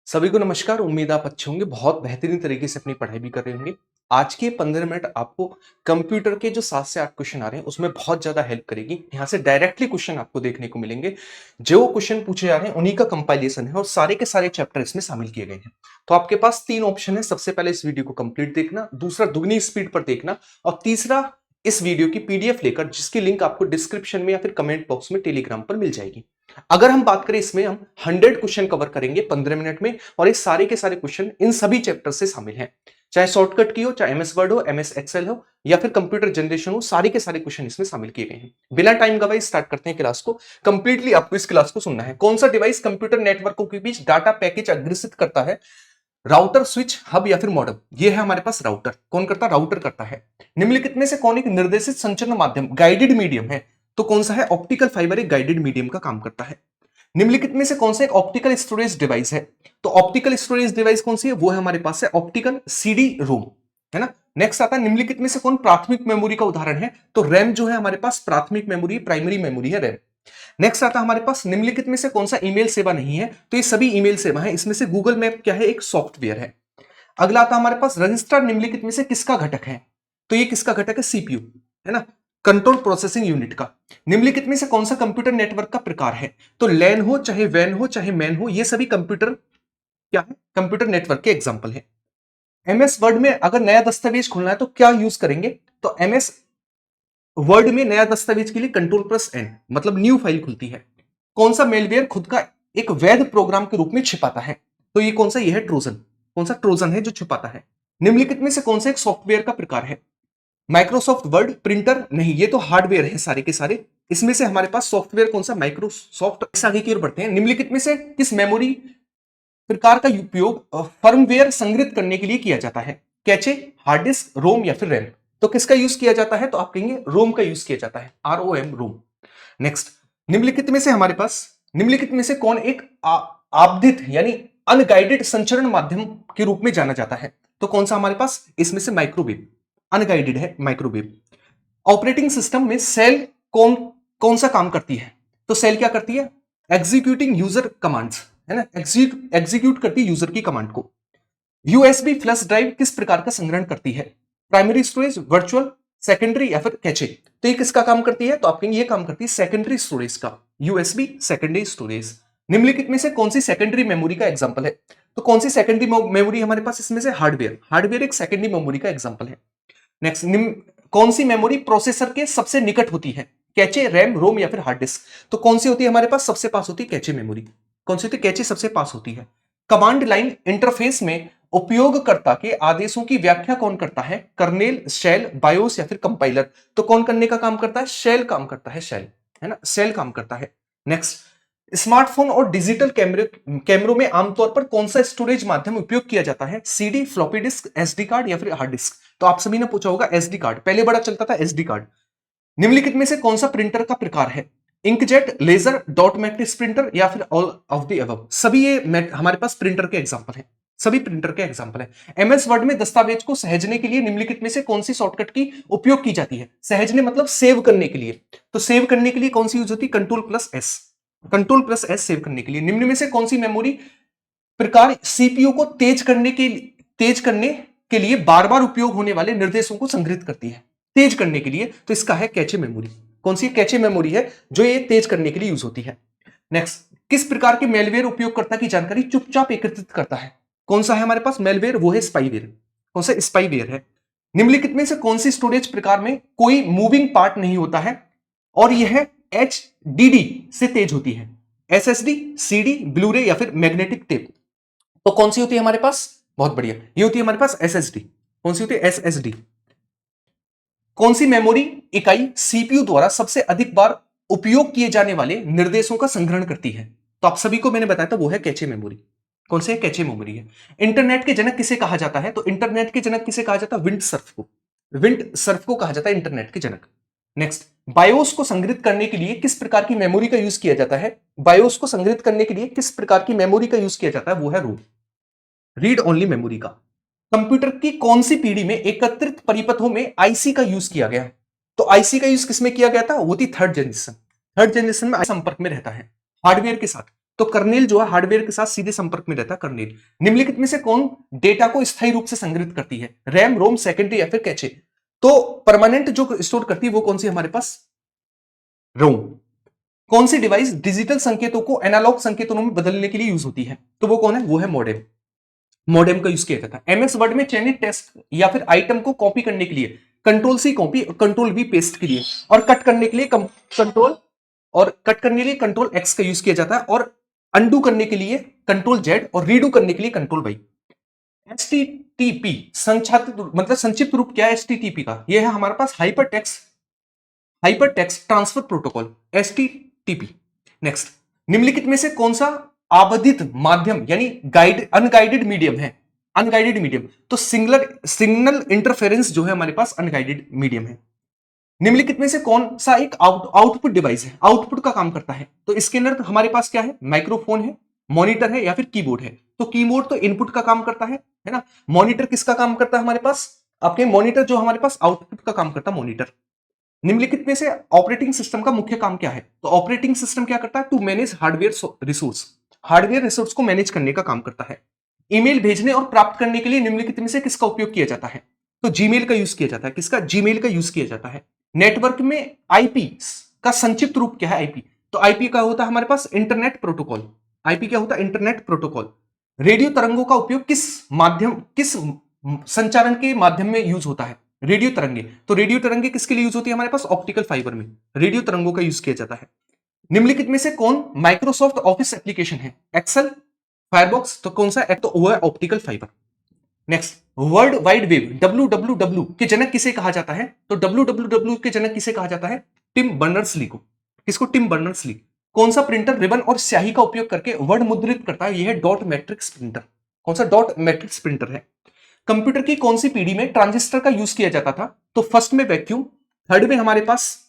सभी को नमस्कार। उम्मीद आप अच्छे होंगे, बहुत बेहतरीन तरीके से अपनी पढ़ाई भी कर रहे होंगे। आज के 15 मिनट आपको कंप्यूटर के जो 7 से 8 क्वेश्चन आ रहे हैं उसमें बहुत ज़्यादा हेल्प करेगी। यहाँ से डायरेक्टली क्वेश्चन आपको देखने को मिलेंगे। जो क्वेश्चन पूछे जा रहे हैं उन्हीं का कंपाइलेशन है और सारे के सारे चैप्टर इसमें शामिल किए गए हैं। तो आपके पास 3 ऑप्शन है। सबसे पहले इस वीडियो को कंप्लीट देखना, दूसरा दुगनी स्पीड पर देखना और तीसरा इस वीडियो की पीडीएफ लेकर, जिसकी लिंक आपको डिस्क्रिप्शन में या फिर कमेंट बॉक्स में टेलीग्राम पर मिल जाएगी। अगर हम बात करें, इसमें हम 100 क्वेश्चन कवर करेंगे 15 मिनट में और ये सारे के सारे क्वेश्चन इन सभी चैप्टर से शामिल हैं। चाहे शॉर्टकट की हो, चाहे एमएस वर्ड हो, एमएस एक्सेल हो या फिर कंप्यूटर जनरेशन हो, सारे के सारे क्वेश्चन इसमें शामिल किए गए हैं। बिना टाइम गवाए स्टार्ट करते हैं क्लास को। कंप्लीटली आपको इस क्लास को सुनना है। कौन सा डिवाइस कंप्यूटर नेटवर्कों के बीच डाटा पैकेज अग्रेषित करता है? राउटर, स्विच, हब या फिर मॉडेम। ये है हमारे पास राउटर। कौन करता है? राउटर करता है। निम्नलिखित में से कौन एक निर्देशित संचरण माध्यम गाइडेड मीडियम है? तो कौन सा है? ऑप्टिकल फाइबर एक गाइडेड मीडियम का काम करता है। निम्नलिखित में से कौन सा एक ऑप्टिकल स्टोरेज डिवाइस है? तो ऑप्टिकल स्टोरेज डिवाइस कौन सी है? वो है हमारे पास है ऑप्टिकल सीडी रोम, है ना। नेक्स्ट आता है, निम्नलिखित में से कौन प्राथमिक मेमोरी का उदाहरण है? तो रैम जो है हमारे पास प्राथमिक मेमोरी, प्राइमरी मेमोरी है रैम। नेक्स्ट आता है हमारे पास, निम्नलिखित में से कौन सा ईमेल सेवा नहीं है? तो ये सभी ईमेल सेवा है। इसमें से गूगल मैप क्या है? एक सॉफ्टवेयर है। अगला आता है हमारे पास, रजिस्टर निम्नलिखित में से किसका घटक है? तो ये किसका घटक है? सीपीयू, है ना, कंट्रोल प्रोसेसिंग यूनिट का। निम्नलिखित में से कौन सा कंप्यूटर नेटवर्क का प्रकार है? तो लैन हो, चाहे वैन हो, चाहे मैन हो, ये सभी कंप्यूटर क्या है? कंप्यूटर नेटवर्क के एग्जांपल है। एमएस वर्ड में अगर नया दस्तावेज खोलना है तो क्या यूज करेंगे? तो एमएस वर्ड में नया दस्तावेज के लिए कंट्रोल प्लस एन, मतलब न्यू फाइल खुलती है। कौन सा मेलवेयर खुद का एक वैध प्रोग्राम के रूप में छिपाता है? तो ये कौन सा? ये है ट्रोजन। कौन सा? ट्रोजन है जो छिपाता है। निम्नलिखित में से कौन सा एक सॉफ्टवेयर का प्रकार है? माइक्रोसॉफ्ट वर्ड प्रिंटर नहीं, ये तो हार्डवेयर है सारे के सारे। इसमें से हमारे पास सॉफ्टवेयर कौन सा? माइक्रोसॉफ्ट। इस आगे की ओर बढ़ते हैं। निम्नलिखित में से किस मेमोरी प्रकार का उपयोग फर्मवेयर संग्रहित करने के लिए किया जाता है? कैचे, हार्ड डिस्क, रोम या फिर रैम। तो किसका यूज किया जाता है? तो आप कहेंगे रोम का यूज किया जाता है, ROM, रोम। नेक्स्ट, निम्नलिखित में से हमारे पास, निम्नलिखित में से कौन एक आपदित यानी अनगाइडेड संचरण माध्यम के रूप में जाना जाता है? तो कौन सा हमारे पास? इसमें से माइक्रोवेव अनगाइडेड है, माइक्रोवेव। ऑपरेटिंग सिस्टम में सेल कौन कौन सा काम करती है? तो सेल क्या करती है? एग्जीक्यूटिंग यूजर कमांड्स, है ना, एग्जीक्यूट करती है यूजर की कमांड को। यूएसबी फ्लैश ड्राइव किस प्रकार का संग्रहण करती है? प्राइमरी स्टोरेज, वर्चुअल, सेकेंडरी या फिर कैचे। तो ये किसका काम करती है? तो आप कहेंगे ये काम करती है सेकेंडरी स्टोरेज का, यूएसबी सेकेंडरी स्टोरेज। निम्नलिखित में से कौन सी सेकेंडरी मेमोरी का एग्जांपल है? तो कौन सी सेकेंडरी मेमोरी हमारे पास? इसमें से हार्डवेयर, हार्डवेयर एक सेकेंडरी मेमोरी का एग्जांपल है। नेक्स्ट, कौन सी मेमोरी प्रोसेसर के सबसे निकट होती है? कैचे, रैम, रोम या फिर हार्ड डिस्क। तो कौन सी होती है हमारे पास? सबसे पास होती है कैचे मेमोरी। कौन सी होती है? कैचे सबसे पास होती है। कमांड लाइन इंटरफेस में उपयोगकर्ता के आदेशों की व्याख्या कौन करता है? कर्नेल, शेल, बायोस या फिर कंपाइलर। तो कौन करने का काम करता है? शेल काम करता है, शेल, है ना, शेल काम करता है। नेक्स्ट, स्मार्टफोन और डिजिटल कैमरों में आमतौर पर कौन सा स्टोरेज माध्यम उपयोग किया जाता है? CD, floppy disk, SD card या फिर हार्ड डिस्क। तो आप सभी ने पूछा होगा एसडी कार्ड, पहले बड़ा चलता था एसडी कार्ड। निम्नलिखित में से कौन सा प्रिंटर का प्रकार है? Inkjet, laser, dot matrix printer या फिर ऑल ऑफ द अबव। सभी ये हमारे पास प्रिंटर के एग्जांपल हैं, सभी प्रिंटर के एग्जांपल हैं। एमएस वर्ड में दस्तावेज को सहेजने के लिए निम्नलिखित में से कौन सी शॉर्टकट की उपयोग की जाती है? सहेजने मतलब सेव करने के लिए। तो सेव करने के लिए कौन सी यूज होती है? Control plus S, control plus S save करने के लिए। निम्न में से कौन सी मेमोरी प्रकार सीपीयू को तेज करने के लिए बार बार उपयोग होने वाले निर्देशों को संग्रहित करती है? तेज करने के लिए, तो इसका है कैचे मेमोरी। कौन सी कैचे मेमोरी है जो ये तेज करने के लिए यूज होती है? नेक्स्ट, किस प्रकार के मेलवेयर उपयोगकर्ता की जानकारी चुपचाप एकत्रित करता है? कौन सा है हमारे पास मेलवेयर? वो है स्पाईवेयर। कौन सा? स्पाईवेयर है। निम्नलिखित में से कौन सी स्टोरेज प्रकार में कोई मूविंग पार्ट नहीं होता है और यह HDD से तेज होती है? SSD, CD, ब्लूरे या फिर मैग्नेटिक टेप। तो कौन सी होती है हमारे पास? बहुत बढ़िया, ये होती है हमारे पास SSD। कौन सी होती है? SSD। कौन सी मेमोरी इकाई सीपीयू द्वारा सबसे अधिक बार उपयोग किए जाने वाले निर्देशों का संग्रहण करती है? तो आप सभी को मैंने बताया था वो है कैचे मेमोरी। कौन से? कैचे मेमोरी है। इंटरनेट के जनक किसे कहा जाता है? तो इंटरनेट के जनक किसे कहा जाता है? विंड सर्फ को, विंड सर्फ को कहा जाता है इंटरनेट के जनक। नेक्स्ट, बायोस को संग्रहित करने के लिए किस प्रकार की मेमोरी का यूज किया जाता है? बायोस को संग्रहित करने के लिए किस प्रकार की मेमोरी का यूज किया जाता है? वो है रोम, रीड ओनली मेमोरी का। कंप्यूटर की कौन सी पीढ़ी में एकत्रित परिपथों में आईसी का यूज किया गया? तो आईसी का यूज किसमें किया गया था? वो थी थर्ड जनरेशन। थर्ड जनरेशन में संपर्क में रहता है हार्डवेयर के साथ। तो कर्नेल जो है हार्डवेयर के साथ सीधे संपर्क में रहता है कर्नेल। निम्नलिखित में से कौन डेटा को स्थायी रूप से संग्रहित करती है? रैम, रोम, सेकेंडरी या फिर कैचे? तो परमानेंट जो स्टोर करती है वो कौन सी हमारे पास? रोम। कौन सी डिवाइस डिजिटल संकेतों को एनालॉग संकेतों में बदलने के लिए यूज होती है? तो वो कौन है? वो है मॉडेम। मॉडेम का यूज किया जाता है। एमएस वर्ड में चयनित टेक्स्ट या फिर आइटम को कॉपी करने के लिए control C copy, control V paste के लिए, और कट करने के लिए कंट्रोल एक्स का यूज किया जाता है, और अंडू करने के लिए कंट्रोल जेड, और रीडू करने के लिए कंट्रोल वाई। एचटीटीपी संक्षिप्त रूप क्या है एचटीटीपी का? यह है हमारे पास hyper text transfer protocol, HTTP. Next, निम्नलिखित में से कौन सा आबद्धित माध्यम यानी अनगाइडेड मीडियम है? अनगाइडेड मीडियम, तो सिग्नल इंटरफेरेंस जो है हमारे पास अनगाइडेड मीडियम है। निम्नलिखित में से कौन सा एक आउटपुट डिवाइस है, आउटपुट का काम करता है? तो इसके अंदर हमारे पास क्या है? माइक्रोफोन है, मॉनिटर है, या फिर कीबोर्ड है? तो कीबोर्ड तो इनपुट का काम करता है ना। मॉनिटर किसका काम करता है हमारे पास? आपके मॉनिटर जो हमारे पास आउटपुट का काम करता है, मॉनिटर। निम्नलिखित में से ऑपरेटिंग सिस्टम का मुख्य काम क्या है? तो ऑपरेटिंग सिस्टम क्या करता है? टू मैनेज हार्डवेयर रिसोर्स को मैनेज करने का काम करता है। ईमेल भेजने और प्राप्त करने के लिए निम्नलिखित में से किसका उपयोग किया जाता है? तो जीमेल का यूज किया जाता है। किसका? जीमेल का यूज किया जाता है। नेटवर्क में आईपी का संक्षिप्त रूप क्या है? आईपी, तो आईपी का होता है हमारे पास इंटरनेट प्रोटोकॉल। आईपी क्या होता है? Internet protocol. रेडियो तरंगों का उपयोग किस संचारण के माध्यम में यूज होता है? रेडियो तरंगे। तो रेडियो तरंगे किसके लिए यूज होती है हमारे पास? ऑप्टिकल फाइबर में रेडियो तरंगों का यूज किया जाता है। निम्नलिखित में से कौन माइक्रोसॉफ्ट ऑफिस एप्लीकेशन है? एक्सेल, फायरबॉक्स, तो कौन सा? एक तो वो है optical fibre. Next, world wide web WWW के जनक किसे कहा जाता है? तो WWW के जनक किसे कहा जाता है? टिम बर्नर्स-ली को। किसको? Tim Berners-Lee. कौन सा प्रिंटर रिबन और स्याही का उपयोग करके वर्ड मुद्रित करता है? यह है डॉट मैट्रिक्स प्रिंटर। कौन सा? डॉट मैट्रिक्स प्रिंटर है। कंप्यूटर की कौन सी पीढ़ी में ट्रांजिस्टर का यूज किया जाता था? तो फर्स्ट में वैक्यूम, थर्ड में हमारे पास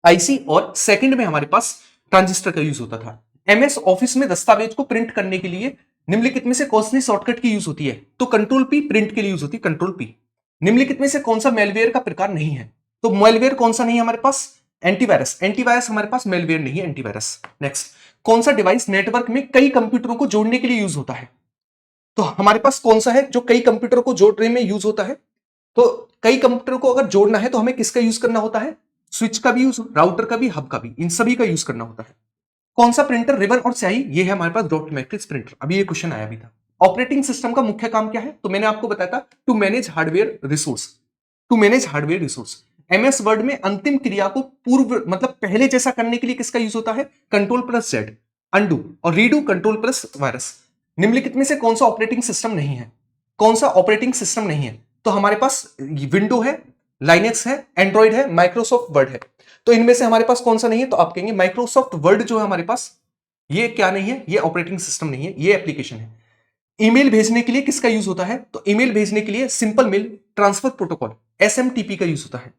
आईसी, और सेकंड में हमारे पास ट्रांजिस्टर का यूज होता था। एमएस ऑफिस में दस्तावेज को प्रिंट करने के लिए निम्नलिखित में से कौन सी शॉर्टकट की यूज होती है? तो कंट्रोल पी प्रिंट के लिए यूज होती है, कंट्रोल पी। निम्नलिखित में से कौन सा मेलवेयर का प्रकार नहीं है? तो मेलवेयर कौन सा नहीं है हमारे पास? एंटीवायरस। एंटीवायरस हमारे पास मेलवेयर नहीं है, एंटीवायरस। नेक्स्ट, कौन सा डिवाइस नेटवर्क में कई कंप्यूटरों को जोड़ने के लिए यूज होता है? तो हमारे पास कौन सा है जो कई कंप्यूटरों को जोड़ने में यूज होता है? तो कई कंप्यूटर को अगर जोड़ना है तो हमें किसका यूज करना होता है? स्विच का भी यूज, राउटर का भी, हब का भी, इन सभी का यूज करना होता है। कौन सा प्रिंटर रिबन और स्याही? ये है हमारे पास डॉट मैट्रिक्स प्रिंटर। अभी ये क्वेश्चन आया भी था। ऑपरेटिंग सिस्टम का मुख्य काम क्या है? तो मैंने आपको बताया था to manage hardware resource. MS Word में अंतिम क्रिया को पहले जैसा करने के लिए किसका यूज होता है? कंट्रोल प्लस जेड, अंडू, और रीडू कंट्रोल प्लस वायरस। निम्नलिखित में से कौन सा ऑपरेटिंग सिस्टम नहीं है? कौन सा ऑपरेटिंग सिस्टम नहीं है? तो हमारे पास विंडो है, लाइनेक्स है, एंड्रॉइड है, माइक्रोसॉफ्ट वर्ड है। तो इनमें से हमारे पास कौन सा नहीं है? तो आप कहेंगे माइक्रोसॉफ्ट वर्ड जो है हमारे पास, ये क्या नहीं है? ये ऑपरेटिंग सिस्टम नहीं है, ये एप्लीकेशन है। ईमेल भेजने के लिए किसका यूज होता है? तो ईमेल भेजने के लिए simple mail transfer protocol, SMTP का यूज होता है।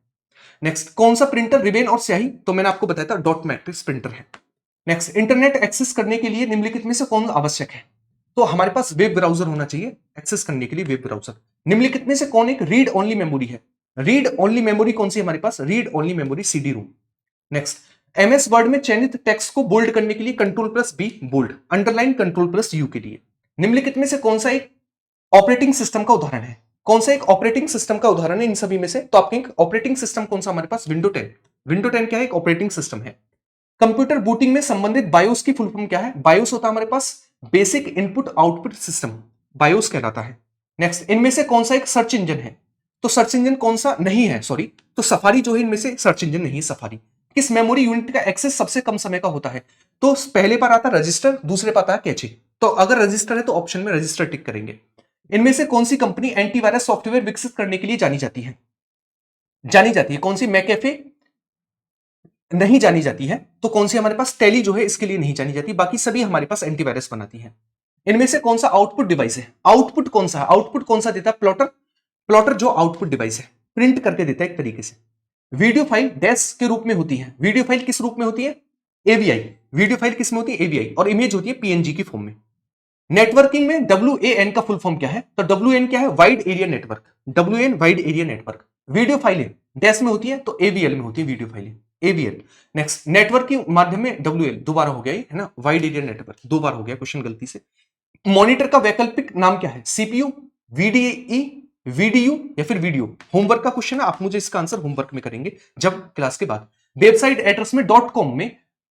नेक्स्ट, कौन सा प्रिंटर रिबन और स्याही? तो मैंने आपको बताया था डॉट मैट्रिक्स प्रिंटर है। नेक्स्ट, इंटरनेट एक्सेस करने के लिए निम्नलिखित में से कौन आवश्यक है? तो हमारे पास वेब ब्राउजर होना चाहिए एक्सेस करने के लिए, वेब ब्राउजर। निम्नलिखित में से कौन एक रीड ओनली मेमोरी है? रीड ओनली मेमोरी कौन सी हमारे पास? Read only memory, CD ROM. Next, MS Word में चयनित टेक्स्ट को बोल्ड करने के लिए control plus B bold, underline control plus U के लिए। निम्नलिखित में से कौन सा एक ऑपरेटिंग सिस्टम का उदाहरण है? कौन सा एक ऑपरेटिंग सिस्टम का उदाहरण है इन सभी में से? तो आपके ऑपरेटिंग सिस्टम कौन सा हमारे पास? विंडो 10। विंडो 10 क्या है? एक ऑपरेटिंग सिस्टम है। कंप्यूटर बूटिंग में संबंधित बायोस की फुल फॉर्म क्या है? बायोस होता है हमारे पास basic input output system, BIOS कहलाता है। नेक्स्ट, इनमें से कौन सा एक सर्च इंजन है? तो सर्च इंजन कौन सा नहीं है? सॉरी, तो सफारी जो है इनमें से सर्च इंजन नहीं है, सफारी। किस मेमोरी यूनिट का एक्सेस सबसे कम समय का होता है? तो पहले पर आता है रजिस्टर, दूसरे पर आता है कैचे। तो अगर रजिस्टर है तो ऑप्शन में रजिस्टर टिक करेंगे। इनमें से कौन सी कंपनी एंटीवायरस सॉफ्टवेयर विकसित करने के लिए जानी जाती है? कौन सी? मैकेफे नहीं जानी जाती है। तो कौन सी हमारे पास? टैली जो है इसके लिए नहीं जानी जाती, बाकी सभी हमारे पास एंटीवायरस बनाती है। इनमें से कौन सा आउटपुट डिवाइस है? आउटपुट कौन सा है? आउटपुट कौन सा देता है? प्लॉटर। प्लॉटर जो आउटपुट डिवाइस है, प्रिंट करके देता है एक तरीके से। वीडियो फाइल डैश के रूप में होती है। वीडियो फाइल किस रूप में होती है? एवीआई। वीडियो फाइल किस में होती है? एवीआई। और इमेज होती है पीएनजी की फॉर्म में। नेटवर्किंग में WAN का फुल फॉर्म क्या है? तो WAN क्या है? Wide area network. WAN wide area network. Video फाइलें डैश में होती है तो AVL में होती है वीडियो फाइलें। AVL। नेक्स्ट, नेटवर्क के माध्यम में WL, दोबारा हो गया है ना, वाइड एरिया नेटवर्क, दो बार हो गया क्वेश्चन गलती से। मॉनिटर का वैकल्पिक नाम क्या है? CPU, VDE, VDU या फिर वीडियो। होमवर्क का क्वेश्चन है, आप मुझे इसका आंसर होमवर्क में करेंगे जब क्लास के बाद। वेबसाइट एड्रेस में .com में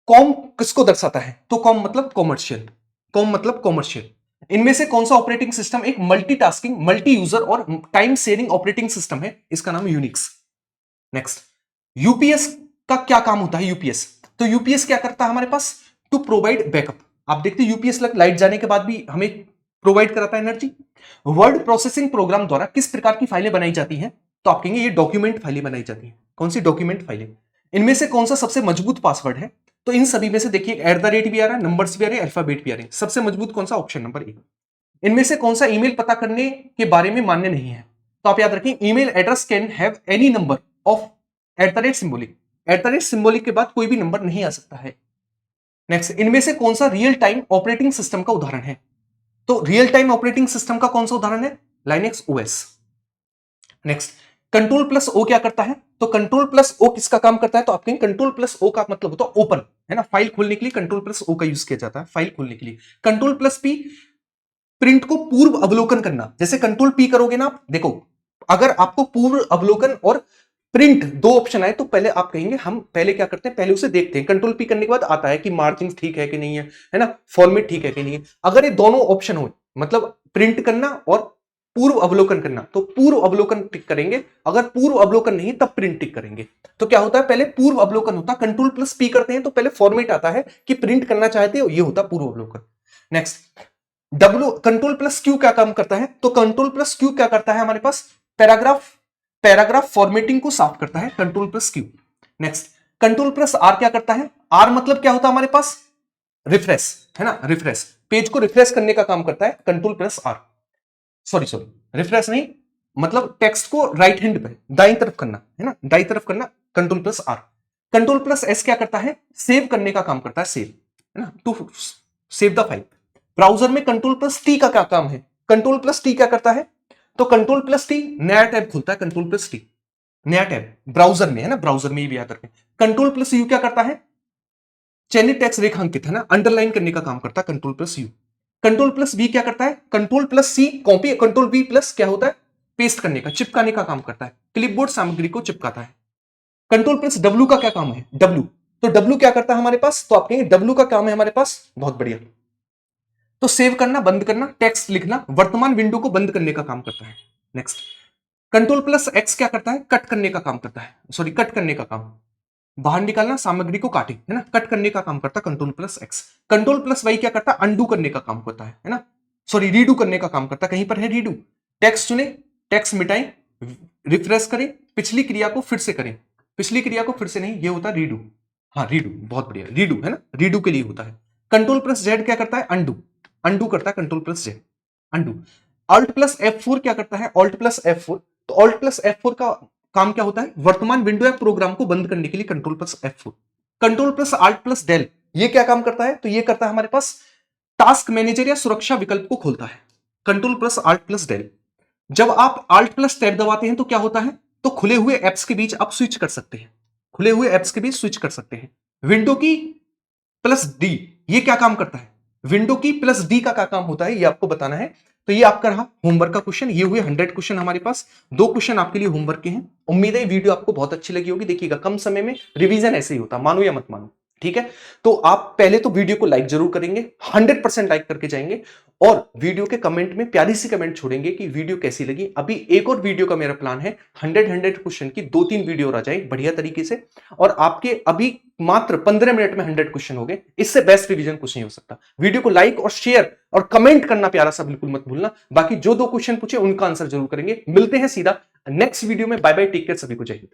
कॉम किसको दर्शाता है? तो कॉम मतलब कॉमर्शियल, कॉम मतलब कॉमर्शियल। इनमें से कौन सा ऑपरेटिंग सिस्टम एक मल्टीटास्किंग, मल्टी यूजर और टाइम शेयरिंग ऑपरेटिंग सिस्टम है? इसका नाम यूनिक्स। नेक्स्ट, यूपीएस का क्या काम होता है? यूपीएस, तो यूपीएस क्या करता है हमारे पास? To provide backup. आप देखते हैं यूपीएस लाइट जाने के बाद भी हमें प्रोवाइड कराता है एनर्जी। वर्ड प्रोसेसिंग प्रोग्राम द्वारा किस प्रकार की फाइलें बनाई जाती हैं? तो आप कहेंगे ये डॉक्यूमेंट फाइलें बनाई जाती हैं। कौन सी? डॉक्यूमेंट फाइलें। इनमें से कौन सा सबसे मजबूत पासवर्ड है? तो इन सभी में से देखिए @ भी आ रहा है, नंबर्स भी आ रहे हैं, अल्फाबेट भी आ रहे हैं। सबसे मजबूत कौन सा? Option number A. इनमें से कौन सा ईमेल पता करने के बारे में मान्य नहीं है? तो आप याद रखें, email address can have any number of @ symbolic के बाद कोई भी नंबर नहीं आ सकता है। नेक्स्ट, इनमें से कौन सा रियल टाइम ऑपरेटिंग सिस्टम का उदाहरण है? तो रियल टाइम ऑपरेटिंग सिस्टम का कौन सा उदाहरण है? Linux OS. Next, control plus O क्या करता है? तो कंट्रोल प्लस ओ किसका काम करता है? तो आप कहेंगे कंट्रोल प्लस ओ का मतलब होता है ओपन, है ना, फाइल खोलने के लिए कंट्रोल प्लस ओ का यूज किया जाता है, फाइल खोलने के लिए। कंट्रोल प्लस पी, प्रिंट को पूर्व अवलोकन करना। जैसे कंट्रोल पी करोगे ना आप, देखो अगर आपको पूर्व अवलोकन और प्रिंट दो ऑप्शन आए तो पहले आप कहेंगे हम पहले क्या करते हैं, पहले उसे देखते हैं। कंट्रोल पी करने के बाद आता है कि मार्जिन ठीक है कि नहीं है ना, फॉर्मेट ठीक है कि नहीं है। अगर ये दोनों ऑप्शन हो, मतलब प्रिंट करना और पूर्व अवलोकन करना, तो पूर्व अवलोकन टिक करेंगे। अगर पूर्व अवलोकन नहीं तब प्रिंट टिक करेंगे। तो क्या होता है, पहले पूर्व अवलोकन होता है, कंट्रोल प्लस पी करते हैं तो पहले फॉर्मेट आता है कि प्रिंट करना चाहते हो, ये होता पूर्व अवलोकन। नेक्स्ट, कंट्रोल प्लस क्यू क्या काम करता है? तो कंट्रोल प्लस क्यू क्या करता है हमारे पास? पैराग्राफ फॉर्मेटिंग को साफ करता है, control plus Q. Next, control plus R क्या करता है? आर मतलब क्या होता है हमारे पास? रिफ्रेश, है ना, रिफ्रेश, पेज को रिफ्रेश करने का काम करता है control plus R. Sorry, refresh नहीं, मतलब टेक्स्ट को राइट हैंड पे दाईं तरफ करना, है ना, दाईं तरफ करना, control plus R. Control plus S क्या करता है? सेव करने का काम करता है, सेव, है ना, to save the file. Browser में कंट्रोल प्लस टी का क्या काम है? कंट्रोल प्लस टी क्या करता है? तो कंट्रोल प्लस टी नया टैब खुलता है, कंट्रोल प्लस टी नया टैब ब्राउजर में, है ना, ब्राउजर में ये भी याद रखें। कंट्रोल प्लस यू क्या करता है? चयनित टेक्स्ट रेखांकित, है ना, अंडरलाइन करने का काम करता है, control plus U. Control plus B क्या करता है? Control plus C copy, control B plus क्या होता है? पेस्ट करने का, चिपकाने का काम करता है, क्लिपबोर्ड सामग्री को चिपकाता है। कंट्रोल प्लस डब्ल्यू का क्या काम है? डब्ल्यू, तो डब्ल्यू क्या करता है हमारे पास? तो आप कहेंगे डब्ल्यू का काम है हमारे पास, बहुत बढ़िया, तो सेव करना, बंद करना, टेक्स्ट लिखना, वर्तमान विंडो को बंद करने का काम करता है। नेक्स्ट, कंट्रोल प्लस एक्स क्या करता है? कट करने का काम करता है, सॉरी, कट करने का काम, बाहर निकालना, सामग्री को काटे, है ना, कट करने का काम करता है control plus X. Control plus Y क्या करता है? अंडू करने का काम करता है ना, सॉरी, रीडू करने का काम करता है, कहीं पर है रीडू। टेक्स्ट चुने, टेक्स्ट मिटाएं, रिफ्रेश करें, पिछली क्रिया को फिर से करें, पिछली क्रिया को फिर से नहीं, ये होता है रीडू। हाँ, रीडू, बहुत बढ़िया, रीडू, है ना, रीडू के लिए होता है। कंट्रोल प्लस जेड क्या करता है? अंडू, अंडू करता है control plus Z, undo. Alt plus F4 क्या करता है? ऑल्ट प्लस F4, तो ऑल्ट प्लस F4 का काम क्या होता है? वर्तमान विंडो या प्रोग्राम को बंद करने के लिए control plus F4। Control plus alt plus del, ये क्या काम करता है? तो ये करता है हमारे पास टास्क मैनेजर या सुरक्षा विकल्प को खोलता है, control plus alt plus del. जब आप आल्ट प्लस टैब दबाते हैं तो क्या होता है? तो खुले हुए एप्स के बीच आप स्विच कर सकते हैं, खुले हुए एप्स के बीच स्विच कर सकते हैं। विंडो की प्लस डी, ये क्या काम करता है? विंडो की प्लस डी का क्या काम होता है, ये आपको बताना है। तो ये आपका रहा होमवर्क का क्वेश्चन। ये हुए 100 क्वेश्चन हमारे पास, 2 क्वेश्चन आपके लिए होमवर्क के हैं। उम्मीद है वीडियो आपको बहुत अच्छी लगी होगी। देखिएगा, कम समय में रिवीजन ऐसे ही होता, मानो या मत मानो, ठीक है। तो आप पहले तो वीडियो को लाइक जरूर करेंगे, 100% लाइक करके जाएंगे, और वीडियो के कमेंट में प्यारी सी कमेंट छोड़ेंगे कि वीडियो कैसी लगी। अभी एक और वीडियो का मेरा प्लान है, 100 क्वेश्चन की 2-3 वीडियो और आ जाए बढ़िया तरीके से, और आपके अभी मात्र 15 मिनट में 100 क्वेश्चन हो गए। इससे बेस्ट रिवीजन कुछ नहीं हो सकता। वीडियो को लाइक और शेयर और कमेंट करना प्यारा सा बिल्कुल मत भूलना। बाकी जो 2 क्वेश्चन पूछे उनका आंसर जरूर करेंगे। मिलते हैं सीधा नेक्स्ट वीडियो में। बाय बाय, टेक केयर, सभी को जय हिंद।